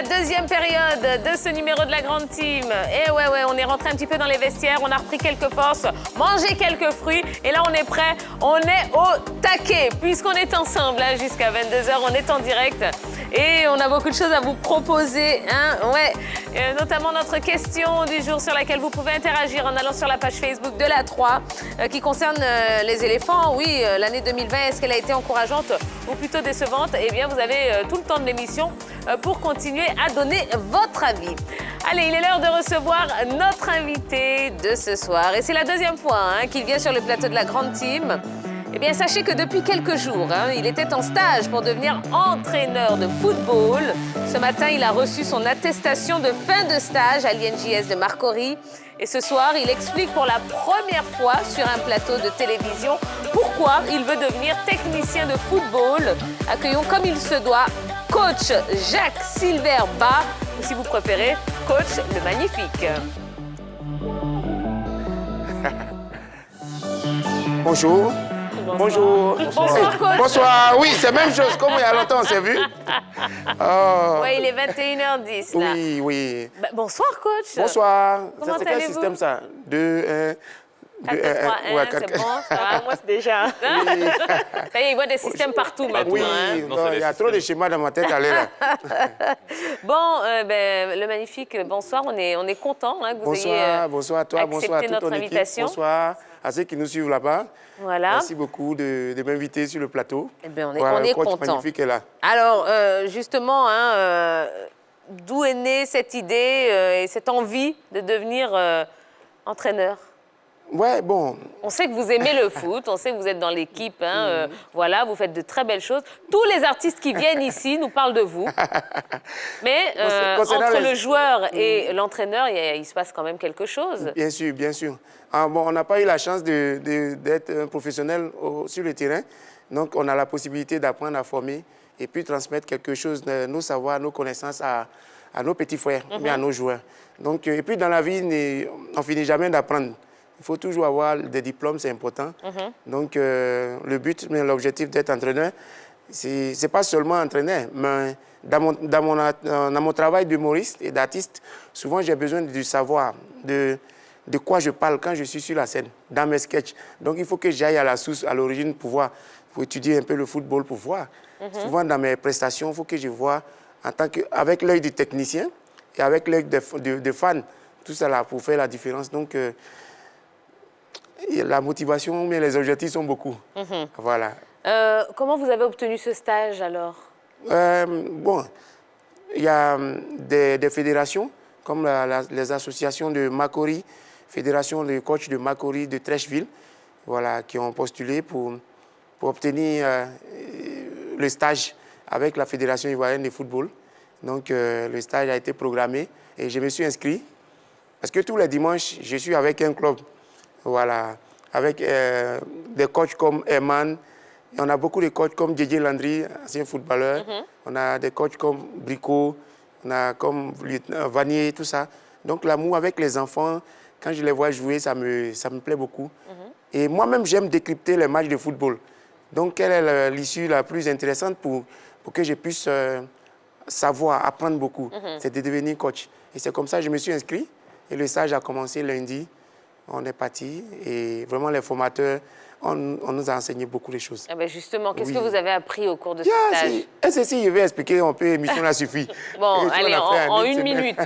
deuxième période de ce numéro de la grande team. Et ouais, on est rentré un petit peu dans les vestiaires, on a repris quelques forces, mangé quelques fruits. Et là, on est prêt, on est au taquet. Puisqu'on est ensemble hein, jusqu'à 22h, on est en direct. Et on a beaucoup de choses à vous proposer. Hein, ouais. Notamment notre question du jour sur laquelle vous pouvez interagir en allant sur la page Facebook de la 3 qui concerne les éléphants. Oui, l'année 2020, est-ce qu'elle a été encourageante ou plutôt décevante? Eh bien, vous avez tout le temps de l'émission pour continuer à donner votre avis. Allez, il est l'heure de recevoir notre invité de ce soir. Et c'est la deuxième fois hein, qu'il vient sur le plateau de la grande team. Eh bien, sachez que depuis quelques jours, hein, il était en stage pour devenir entraîneur de football. Ce matin, il a reçu son attestation de fin de stage à l'INJS de Marcory. Et ce soir, il explique pour la première fois sur un plateau de télévision pourquoi il veut devenir technicien de football. Accueillons comme il se doit coach Jacques Silver-Bas, ou si vous préférez, coach le Magnifique. Bonjour. Bonjour. Bonsoir, coach. Bonsoir. Oui, c'est la même chose. Comme il y a longtemps, on s'est vu. Oh. Oui, il est 21h10 là. Oui, oui. Bah, bonsoir, coach. Bonsoir. Comment C'est quel allez-vous? système ça? 2, 1. 4, 3, 1, c'est bon, ça va, moi c'est déjà. Oui. Ça y est, il voit des systèmes partout maintenant. Oui, hein. non, il y a trop de schémas dans ma tête. Allez là. Bon, le Magnifique, bonsoir, on est content hein, que vous ayez bonsoir à toi, bonsoir à toute notre ton équipe. invitation. Bonsoir à ceux qui nous suivent là-bas. Voilà. Merci beaucoup de m'inviter sur le plateau. Eh bien, Voilà, on est le coach content. Magnifique est là. Alors, justement, hein, d'où est née cette idée et cette envie de devenir entraîneur? Ouais, bon. On sait que vous aimez le foot, on sait que vous êtes dans l'équipe, hein, voilà, vous faites de très belles choses. Tous les artistes qui viennent ici nous parlent de vous. Mais entre le joueur et l'entraîneur, il se passe quand même quelque chose. Bien sûr, bien sûr. Ah, bon, on n'a pas eu la chance d'être un professionnel sur le terrain, donc on a la possibilité d'apprendre à former et puis transmettre quelque chose, nos savoirs, nos connaissances à nos petits frères, mais à nos joueurs. Donc, et puis dans la vie, on finit jamais d'apprendre. Il faut toujours avoir des diplômes, c'est important. Donc, le but, mais l'objectif d'être entraîneur, c'est pas seulement entraîneur, mais dans mon travail d'humoriste et d'artiste, souvent j'ai besoin du savoir, de quoi je parle quand je suis sur la scène, dans mes sketchs. Donc, il faut que j'aille à la source, à l'origine, pour étudier un peu le football, pour voir. Souvent, dans mes prestations, il faut que je vois avec l'œil du technicien et avec l'œil de fan, tout ça là, pour faire la différence. Donc, la motivation, mais les objectifs sont beaucoup. Voilà. Comment vous avez obtenu ce stage alors? Bon, il y a des fédérations comme les associations de Marcory, fédération de coachs de Marcory, de Trècheville, voilà, qui ont postulé pour obtenir le stage avec la Fédération ivoirienne de football. Donc, le stage a été programmé et je me suis inscrit parce que tous les dimanches, je suis avec un club. Voilà, avec des coachs comme Herman, on a beaucoup de coachs comme Didier Landry, ancien footballeur, on a des coachs comme Brico, on a comme Vanier, tout ça. Donc l'amour avec les enfants, quand je les vois jouer, ça me plaît beaucoup. Et moi-même, j'aime décrypter les matchs de football. Donc quelle est l'issue la plus intéressante pour que je puisse savoir, apprendre beaucoup, c'est de devenir coach. Et c'est comme ça que je me suis inscrit et le stage a commencé lundi. On est parti et vraiment les formateurs, on nous a enseigné beaucoup de choses. Ah ben justement, qu'est-ce Oui. que vous avez appris au cours de ce stage? Si je vais expliquer, l'émission là suffit. Bon, allez, en une minute.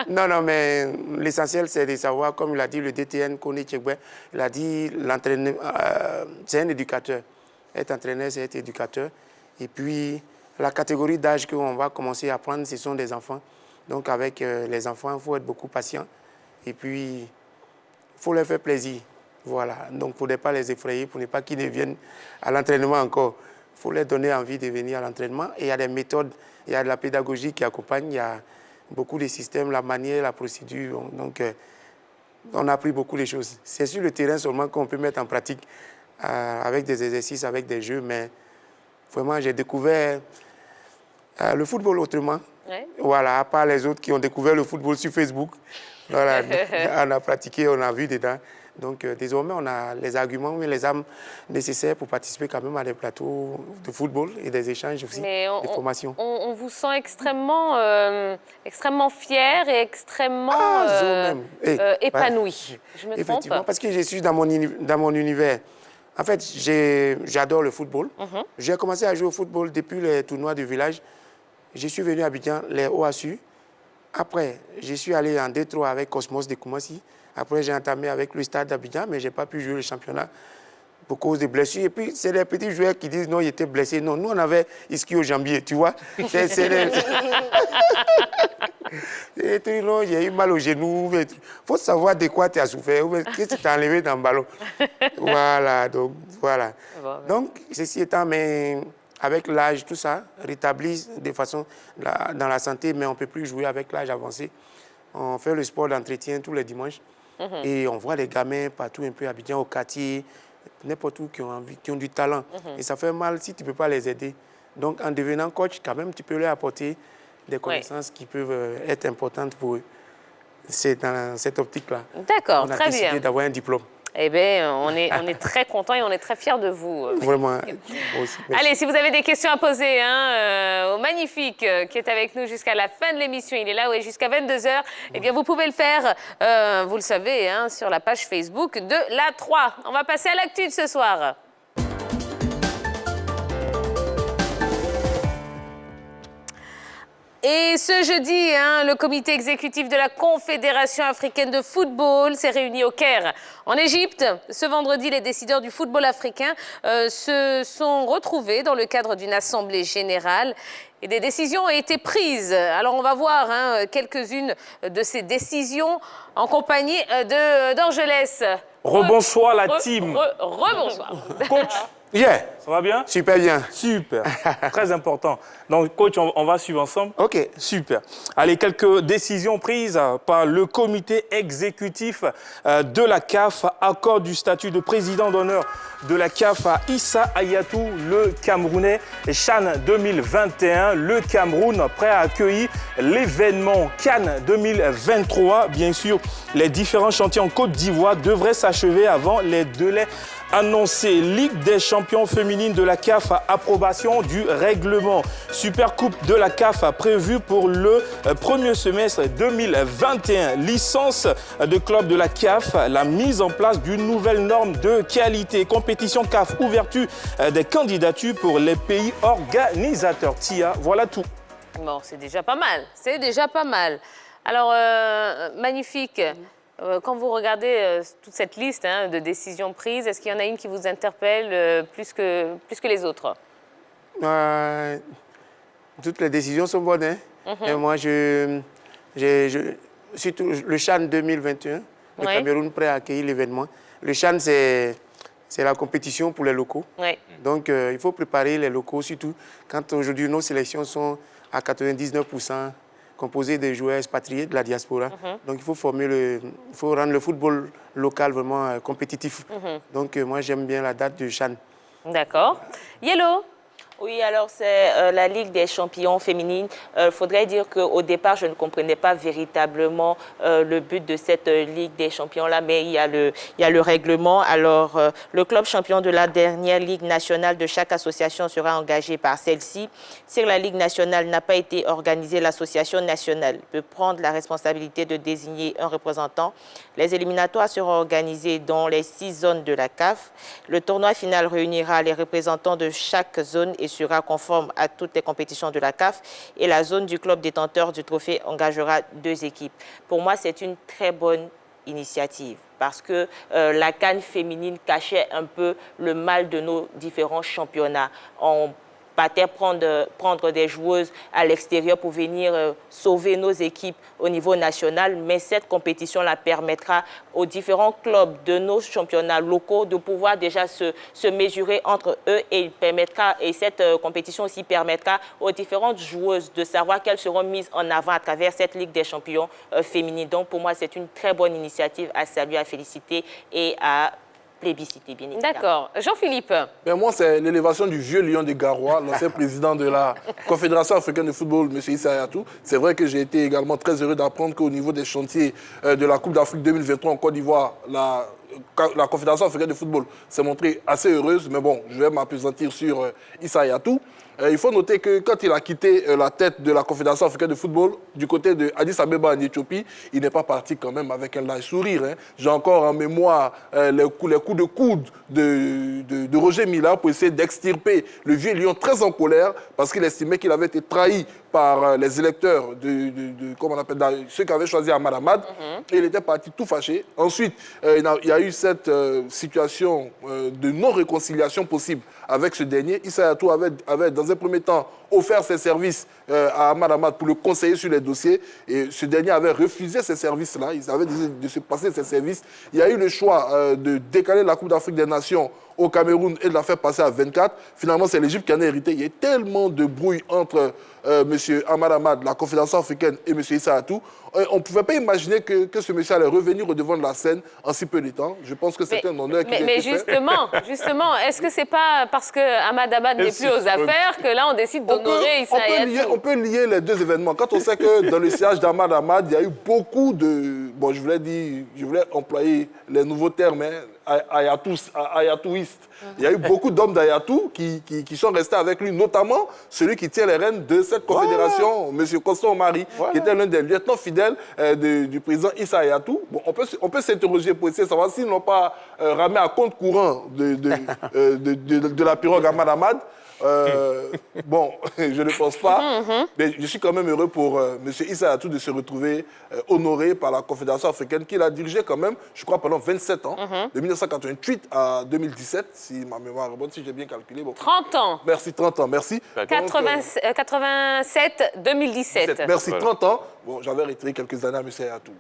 Non, mais l'essentiel, c'est de savoir, comme il a dit le DTN, Kone Tchekwe, il a dit l'entraîneur, c'est un éducateur. Être entraîneur, c'est être éducateur. Et puis, la catégorie d'âge qu'on va commencer à prendre, ce sont des enfants. Donc, avec les enfants, il faut être beaucoup patient. Et puis, il faut leur faire plaisir. Voilà. Donc, pour ne pas les effrayer, pour ne pas qu'ils ne viennent à l'entraînement encore. Il faut leur donner envie de venir à l'entraînement. Et il y a des méthodes, il y a de la pédagogie qui accompagne, il y a beaucoup de systèmes, la manière, la procédure. Donc, on a appris beaucoup de choses. C'est sur le terrain seulement qu'on peut mettre en pratique avec des exercices, avec des jeux. Mais vraiment, j'ai découvert le football autrement. Ouais. Voilà, à part les autres qui ont découvert le football sur Facebook. Voilà, on a pratiqué, on a vu dedans. Donc désormais, on a les arguments, mais les armes nécessaires pour participer quand même à des plateaux de football et des échanges aussi, des formations. On vous sent extrêmement, extrêmement fier et extrêmement épanoui. Je me trompe? Effectivement, parce que je suis dans mon univers. En fait, j'adore le football. J'ai commencé à jouer au football depuis les tournois du village. Je suis venu à Abidjan, les OASU. Après, je suis allé en Détroit avec Cosmos de Koumassi. Après, j'ai entamé avec le Stade d'Abidjan, mais je n'ai pas pu jouer le championnat pour cause de blessures. Et puis, c'est les petits joueurs qui disent non, il était blessé. Non, nous, on avait ischio au jambier, tu vois. Et non, j'ai eu mal au genou. Il faut savoir de quoi tu as souffert. Qu'est-ce que tu as enlevé dans le ballon. Voilà, donc voilà. Donc, ceci étant, mais avec l'âge, tout ça rétablit de façon dans la santé, mais on ne peut plus jouer avec l'âge avancé. On fait le sport d'entretien tous les dimanches. Et on voit les gamins partout un peu à Abidjan, au quartier, n'importe où qui ont du talent. Et ça fait mal si tu ne peux pas les aider. Donc, en devenant coach, quand même, tu peux leur apporter des connaissances qui peuvent être importantes pour eux. C'est dans cette optique-là. D'accord, très bien. On a décidé d'avoir un diplôme. Eh bien, on est très contents et on est très fiers de vous. Vraiment. Aussi, allez, si vous avez des questions à poser au Magnifique qui est avec nous jusqu'à la fin de l'émission, il est là jusqu'à 22h, eh bien, vous pouvez le faire, vous le savez, sur la page Facebook de la 3. On va passer à l'actu de ce soir. Et ce jeudi, le comité exécutif de la Confédération africaine de football s'est réuni au Caire, en Égypte. Ce vendredi, les décideurs du football africain se sont retrouvés dans le cadre d'une assemblée générale. Et des décisions ont été prises. Alors, on va voir quelques-unes de ces décisions en compagnie d'Angelès. Rebonsoir la team. Rebonsoir. Coach, yeah. Ça va bien? Super bien. Super. Très important. Donc, coach, on va suivre ensemble? OK. Super. Allez, quelques décisions prises par le comité exécutif de la CAF. Accord du statut de président d'honneur de la CAF à Issa Hayatou, le Camerounais. CHAN 2021, le Cameroun prêt à accueillir l'événement CAN 2023. Bien sûr, les différents chantiers en Côte d'Ivoire devraient s'achever avant les délais annoncé. Ligue des champions féminines de la CAF, approbation du règlement. Super Coupe de la CAF prévue pour le premier semestre 2021. Licence de club de la CAF, la mise en place d'une nouvelle norme de qualité. Compétition CAF, ouverture des candidatures pour les pays organisateurs. Tia, voilà tout. Bon, c'est déjà pas mal. C'est déjà pas mal. Alors, Magnifique. Quand vous regardez toute cette liste de décisions prises, est-ce qu'il y en a une qui vous interpelle plus que les autres? Toutes les décisions sont bonnes. Et moi, surtout le CHAN 2021, le Cameroun prêt à accueillir l'événement. Le CHAN, c'est la compétition pour les locaux. Donc, il faut préparer les locaux, surtout quand aujourd'hui nos sélections sont à 99%. Composé de joueurs expatriés de la diaspora. Donc, il faut rendre le football local vraiment compétitif. Donc, moi, j'aime bien la date du CHAN. D'accord. Yellow? Oui, alors c'est la Ligue des champions féminines. Il faudrait dire qu'au départ, je ne comprenais pas véritablement le but de cette Ligue des champions-là, mais il y a le règlement. Alors, le club champion de la dernière Ligue nationale de chaque association sera engagé par celle-ci. Si la Ligue nationale n'a pas été organisée, l'association nationale peut prendre la responsabilité de désigner un représentant. Les éliminatoires seront organisés dans les 6 zones de la CAF. Le tournoi final réunira les représentants de chaque zone et sera conforme à toutes les compétitions de la CAF. Et la zone du club détenteur du trophée engagera 2 équipes. Pour moi, c'est une très bonne initiative parce que la CAN féminine cachait un peu le mal de nos différents championnats. On partait prendre des joueuses à l'extérieur pour venir sauver nos équipes au niveau national, mais cette compétition-là permettra aux différents clubs de nos championnats locaux de pouvoir déjà se mesurer entre eux et cette compétition aussi permettra aux différentes joueuses de savoir qu'elles seront mises en avant à travers cette Ligue des champions féminines. Donc pour moi, c'est une très bonne initiative à saluer, à féliciter et à plébiscité, bien évidemment. D'accord. Jean-Philippe. Mais moi, c'est l'élévation du vieux lion des Garois, l'ancien président de la Confédération africaine de football, M. Issa Hayatou. C'est vrai que j'ai été également très heureux d'apprendre qu'au niveau des chantiers de la Coupe d'Afrique 2023 en Côte d'Ivoire, la Confédération africaine de football s'est montrée assez heureuse. Mais bon, je vais m'appesantir sur Issa Hayatou. Il faut noter que quand il a quitté la tête de la Confédération africaine de football, du côté de Addis Abeba en Éthiopie, il n'est pas parti quand même avec un large sourire. Hein. J'ai encore en mémoire les coups de coude de Roger Mila pour essayer d'extirper le vieux lion très en colère parce qu'il estimait qu'il avait été trahi par les électeurs comment on appelle, ceux qui avaient choisi Ahmad Ahmad. Et il était parti tout fâché. Ensuite, il y a eu cette situation de non-réconciliation possible avec ce dernier. Issa Hayatou avait dans un premier temps offert ses services à Ahmad Ahmad pour le conseiller sur les dossiers. Et ce dernier avait refusé ces services-là. Il avait décidé de se passer ces services. Il y a eu le choix de décaler la Coupe d'Afrique des Nations au Cameroun et de la faire passer à 24. Finalement, c'est l'Égypte qui en a hérité. Il y a eu tellement de brouille entre M. Ahmad Ahmad, la Confédération africaine, et M. Issa Hayatou. On ne pouvait pas imaginer que ce monsieur allait revenir au devant de la scène en si peu de temps. Je pense que c'est un honneur qui a été fait. Mais justement, est-ce que c'est pas parce que Ahmad Ahmad n'est plus aux affaires que là on décide d'honorer Issa Hayatou? On peut lier les deux événements. Quand on sait que dans le siège d'Ahmad Ahmad, il y a eu beaucoup de... Bon, je voulais employer les nouveaux termes, ayatouistes. Il y a eu beaucoup d'hommes d'Hayatou qui sont restés avec lui, notamment celui qui tient les rênes de cette confédération, M. Constant Omari, qui était l'un des lieutenants fidèles du président Issa Hayatou. Bon, on peut s'interroger pour essayer de savoir s'ils n'ont pas ramé à compte courant de la pirogue Ahmad Ahmad. Bon, je ne pense pas, mais je suis quand même heureux pour M. Issa Hayatou de se retrouver honoré par la Confédération africaine qu'il a dirigé quand même, je crois, pendant 27 ans, de 1988 à 2017, si ma mémoire est bonne, si j'ai bien calculé. Bon. 30 ans. Merci, 30 ans, merci. 87, 2017. Merci, 30 ans. Bon, j'avais retiré quelques années à M. Hayatou.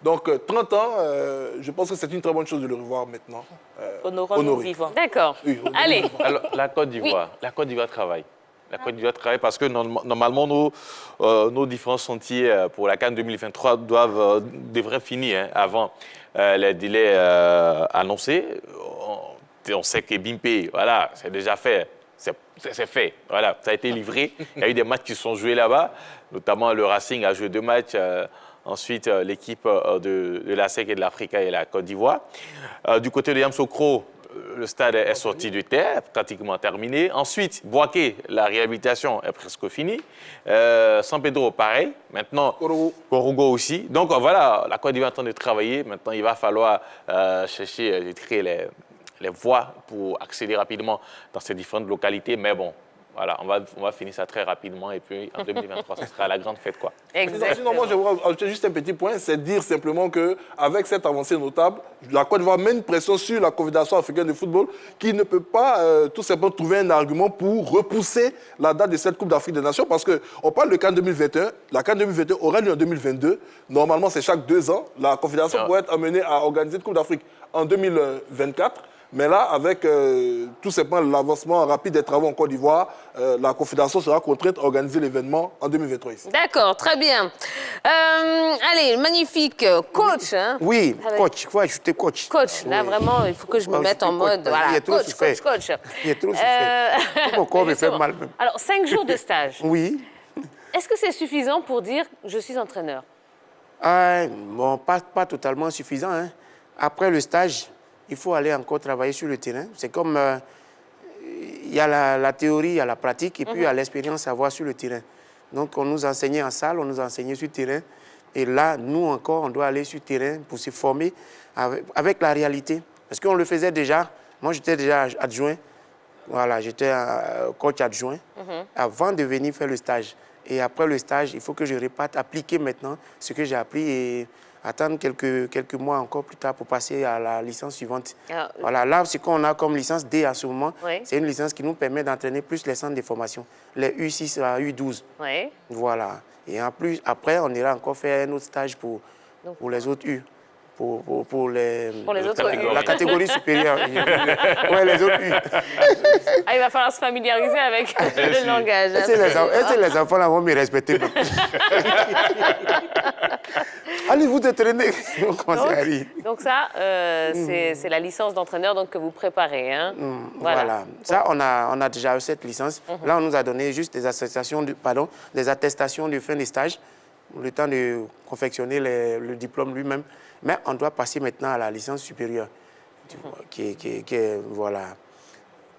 Donc, 30 ans, je pense que c'est une très bonne chose de le revoir maintenant. Honorons-nous vivants. D'accord. Oui, allez. Alors, la Côte d'Ivoire, la Côte d'Ivoire travaille. La Côte d'Ivoire travaille parce que normalement, nos différents chantiers pour la CAN 2023 devraient finir avant les délais annoncés. On sait que Bimpe, voilà, c'est déjà fait. C'est fait, voilà, ça a été livré. Il y a eu des matchs qui sont joués là-bas, notamment le Racing a joué 2 matchs. Ensuite, l'équipe de la SEC et de l'Africa et la Côte d'Ivoire. Du côté de Yamoussoukro, le stade est sorti de terre, pratiquement terminé. Ensuite, Bouaké, la réhabilitation est presque finie. San Pedro, pareil. Maintenant, Korogo aussi. Donc voilà, la Côte d'Ivoire est en train de travailler. Maintenant, il va falloir chercher de créer les voies pour accéder rapidement dans ces différentes localités. Mais bon, voilà, on va finir ça très rapidement et puis en 2023, ce sera la grande fête, quoi. Exactement. Sinon, moi, je voudrais ajouter juste un petit point, c'est dire simplement qu'avec cette avancée notable, la Côte d'Ivoire met une pression sur la Confédération africaine de football qui ne peut pas tout simplement trouver un argument pour repousser la date de cette Coupe d'Afrique des Nations parce qu'on parle de CAN 2021, la CAN 2021 aura lieu en 2022. Normalement, c'est chaque 2 ans. La Confédération pourrait être amenée à organiser une Coupe d'Afrique en 2024. Mais là, avec tout simplement l'avancement rapide des travaux en Côte d'Ivoire, la Confédération sera contrainte à organiser l'événement en 2023 ici. D'accord, très bien. Allez, magnifique. Coach, hein? Oui, coach, il faut ajouter coach. Coach, là, vraiment, il faut que je me mette en mode... Voilà, coach. Il est trop souffert. Mon corps me fait mal. Alors, 5 jours de stage. Oui. Est-ce que c'est suffisant pour dire « je suis entraîneur » Bon, pas totalement suffisant. Hein. Après le stage, il faut aller encore travailler sur le terrain. C'est comme, il y a la théorie, il y a la pratique, et puis il y a l'expérience à avoir sur le terrain. Donc, on nous enseignait en salle, on nous enseignait sur le terrain. Et là, nous encore, on doit aller sur le terrain pour se former avec la réalité. Parce qu'on le faisait déjà. Moi, j'étais déjà adjoint. Voilà, j'étais coach adjoint avant de venir faire le stage. Et après le stage, il faut que je réparte, appliquer maintenant ce que j'ai appris et attendre quelques mois encore plus tard pour passer à la licence suivante. Voilà, là, ce qu'on a comme licence D à ce moment, c'est une licence qui nous permet d'entraîner plus les centres de formation, les U6 à U12. Oui. Voilà. Et en plus, après, on ira encore faire un autre stage pour les autres U. Pour les autres la catégorie supérieure. Oui, les autres U. Il va falloir se familiariser avec le langage. Est-ce que les enfants là vont me respecter? Allez vous entraîner. On commence à rire. Donc ça, c'est la licence d'entraîneur donc, que vous préparez. Hein? Voilà. Ça, on a déjà eu cette licence. Là, on nous a donné juste des attestations de fin de stage, le temps de confectionner le diplôme lui-même. Mais on doit passer maintenant à la licence supérieure, tu vois, qui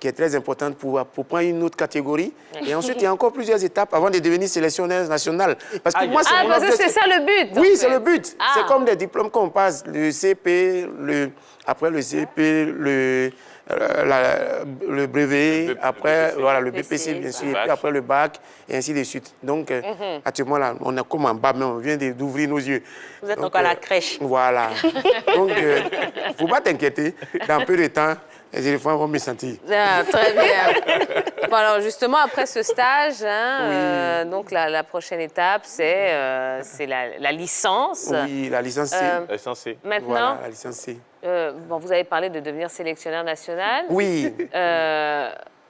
est très importante pour prendre une autre catégorie. Et ensuite, il y a encore plusieurs étapes avant de devenir sélectionneur national. Parce que moi, c'est mon parce que objectif. c'est ça le but. Oui, en c'est fait. le but. Ah. C'est comme des diplômes qu'on passe, le CP, après le CP, le brevet, après BPC, voilà, le BPC, bien sûr, et puis après le bac, et ainsi de suite. Donc, actuellement, là, on est comme en bas, mais on vient d'ouvrir nos yeux. Vous êtes Donc, encore à la crèche. Voilà. Donc, il ne faut pas t'inquiéter. Dans peu de temps, les éléphants vont me sentir. Ah, très bien. Bon, alors justement, après ce stage, hein, donc la prochaine étape, c'est la licence. Oui, la licence C. Censé. Maintenant, Voilà, la licence C. bon, vous avez parlé de devenir sélectionneur national. Oui.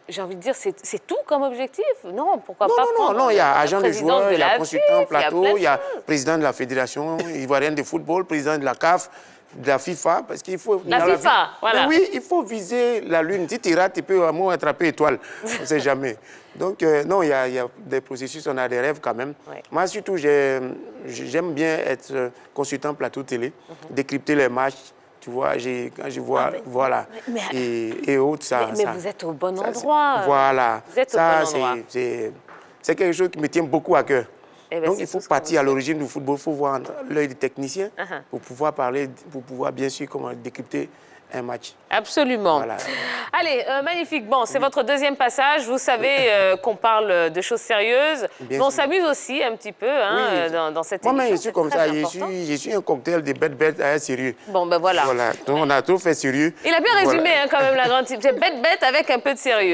J'ai envie de dire, c'est tout comme objectif? Non, pourquoi Non, pas non, non, prendre non, il y a la agent de présidence joueur, il y la a consultant FIF, plateau, il y a plein de président de la fédération ivoirienne de football, président de la CAF, de la FIFA, parce qu'il faut... La dans FIFA, voilà. Mais oui, il faut viser la lune. Si tu rates, tu peux attraper étoile. On ne sait jamais. Donc, non, il y a des processus, on a des rêves quand même. Ouais. Moi, surtout, j'aime bien être consultant plateau télé, décrypter les matchs. Tu vois, quand je vois, voilà, et autres, ça... Mais ça- vous êtes au bon ça, endroit. Voilà. Vous êtes au Ça, bon endroit. c'est quelque chose qui me tient beaucoup à cœur. Eh ben, Donc, c'est il faut tout ce qu'on partir à vous l'origine du football, il faut voir l'œil du technicien Uh-huh. pour pouvoir parler, pour pouvoir bien sûr comment décrypter un match. Absolument. Voilà. Allez, magnifique. Bon, c'est votre deuxième passage. Vous savez qu'on parle de choses sérieuses, Bien mais on sûr. s'amuse aussi un petit peu hein, Oui. dans cette émission. Moi-même, je suis c'est comme très ça. important. Je suis un cocktail de bête à sérieux. Bon, ben voilà. Voilà. Donc, on a trop fait sérieux. Il a bien Voilà. résumé hein, quand même la grande type. C'est bête avec un peu de sérieux.